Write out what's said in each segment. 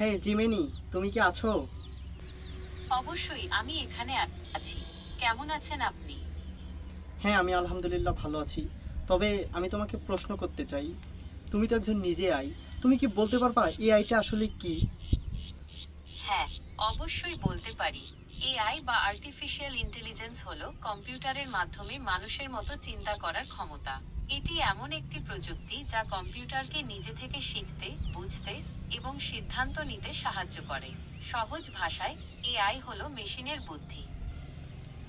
হ্যাঁ জিমেনি, তুমি কি আছো? অবশ্যই আমি এখানে আছি। কেমন আছেন আপনি? হ্যাঁ, আমি আলহামদুলিল্লাহ ভালো আছি। তবে আমি তোমাকে প্রশ্ন করতে চাই, তুমি তো একজন নিজে আই, তুমি কি বলতে পারবা এআইটা আসলে কি? হ্যাঁ, অবশ্যই বলতে পারি। এআই বা আর্টিফিশিয়াল ইন্টেলিজেন্স হলো কম্পিউটারের মাধ্যমে মানুষের মতো চিন্তা করার ক্ষমতা। এটি এমন একটি প্রযুক্তি যা কম্পিউটারকে নিজে থেকে শিখতে, বুঝতে এবং সিদ্ধান্ত নিতে সাহায্য করে। সহজ ভাষায়, এআই হলো মেশিনের বুদ্ধি।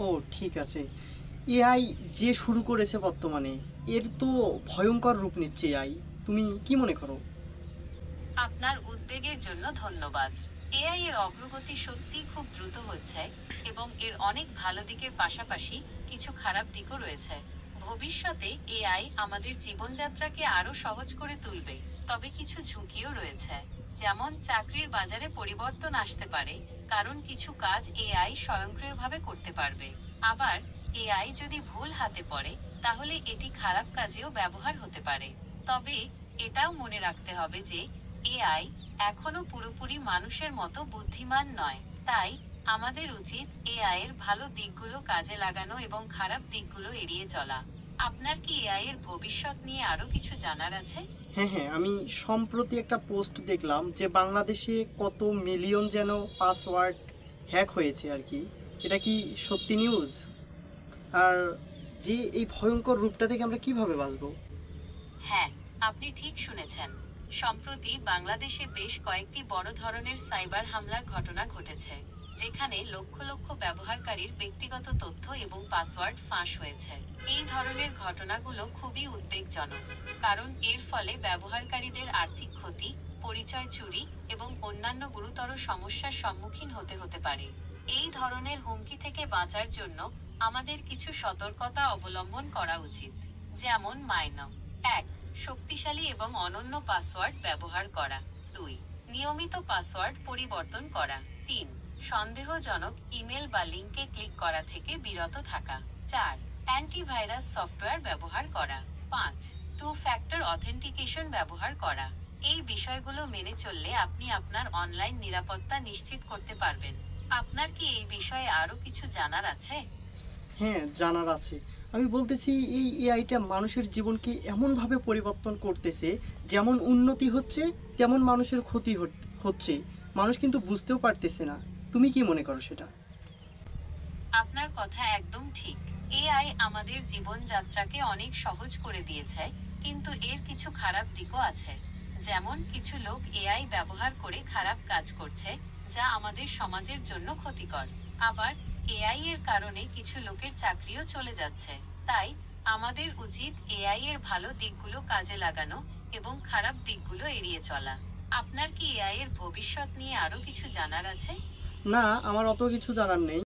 ও ঠিক আছে। এআই যে শুরু করেছে বর্তমানে, এর তো ভয়ঙ্কর রূপ নিচ্ছে এআই। তুমি কি মনে করো? আপনার উদ্বেগের জন্য ধন্যবাদ। এআই এর অগ্রগতি সত্যিই খুব দ্রুত হচ্ছে এবং এর অনেক ভালো দিকের পাশাপাশি কিছু খারাপ দিকও রয়েছে। ভবিষ্যতে এআই আমাদের জীবনযাত্রাকে আরো সহজ করে তুলবে, তবে কিছু ঝুঁকিও রয়েছে। যেমন চাকরির বাজারে পরিবর্তন আসতে পারে, কারণ কিছু কাজ এআই স্বয়ংক্রিয়ভাবে করতে পারবে। আবার এআই যদি ভুল হাতে পড়ে, তাহলে এটি খারাপ কাজেও ব্যবহার হতে পারে। তবে এটাও মনে রাখতে হবে যে এআই এখনো পুরোপুরি মানুষের মতো বুদ্ধিমান নয়। তাই আমাদের উচিত এআই এর ভালো দিকগুলো কাজে লাগানো এবং খারাপ দিকগুলো এড়িয়ে চলা। আপনার কি এআই এর ভবিষ্যৎ নিয়ে আরো কিছু জানার আছে? হ্যাঁ হ্যাঁ, আমি সম্প্রতি একটা পোস্ট দেখলাম যে বাংলাদেশে কত মিলিয়ন যেন পাসওয়ার্ড হ্যাক হয়েছে আর কি। এটা কি সত্যি নিউজ? আর যে এই ভয়ঙ্কর রূপটা থেকে আমরা কিভাবে বাঁচবো? হ্যাঁ, আপনি ঠিক শুনেছেন। সম্প্রতি বাংলাদেশে বেশ কয়েকটি বড় ধরনের সাইবার হামলার ঘটনা ঘটেছে, যেখানে লক্ষ লক্ষ ব্যবহারকারীর ব্যক্তিগত তথ্য এবং পাসওয়ার্ড ফাঁস হয়েছে। এই ধরনের ঘটনাগুলো খুবই উদ্বেগজনক, কারণ এর ফলে ব্যবহারকারীদের আর্থিক ক্ষতি, পরিচয় চুরি এবং অন্যান্য গুরুতর সমস্যার সম্মুখীন হতে হতে পারে। এই ধরনের হুমকি থেকে বাঁচার জন্য আমাদের কিছু সতর্কতা অবলম্বন করা উচিত। যেমন এক, শক্তিশালী এবং অনন্য পাসওয়ার্ড ব্যবহার করা। 2, নিয়মিত পাসওয়ার্ড পরিবর্তন করা। 3, সন্দেহজনক ইমেল বা লিঙ্কে ক্লিক করা থেকে বিরত থাকা। 4, অ্যান্টিভাইরাস সফটওয়্যার ব্যবহার করা। 5, টু ফ্যাক্টর অথেন্টিকেশন ব্যবহার করা। এই বিষয়গুলো মেনে চললে আপনি আপনার অনলাইন নিরাপত্তা নিশ্চিত করতে পারবেন। আপনার কি এই বিষয়ে আরো কিছু জানার আছে? হ্যাঁ, জানার আছে। আমি বলতেছি এই এআইটা মানুষের জীবনকে এমনভাবে পরিবর্তন করতেছে, যেমন উন্নতি হচ্ছে তেমন মানুষের ক্ষতি হচ্ছে। মানুষ কিন্তু বুঝতেও পারতেছে না। তুমি কি মনে করো সেটা? আপনার কথা একদম ঠিক। এআই আমাদের জীবনযাত্রাকে অনেক সহজ করে দিয়েছে, কিন্তু এর কিছু খারাপ দিকও আছে। যেমন কিছু লোক এআই ব্যবহার করে খারাপ কাজ করছে, যা আমাদের সমাজের জন্য ক্ষতিকর। আবার এআই এর কারণে কিছু লোকের চাকরিও চলে যাচ্ছে। তাই আমাদের উচিত এআই এর ভালো দিকগুলো কাজে লাগানো এবং খারাপ দিকগুলো এড়িয়ে চলা। আপনার কি এআই এর ভবিষ্যৎ নিয়ে আরো কিছু জানার আছে? না, আমার অত কিছু জানার নেই।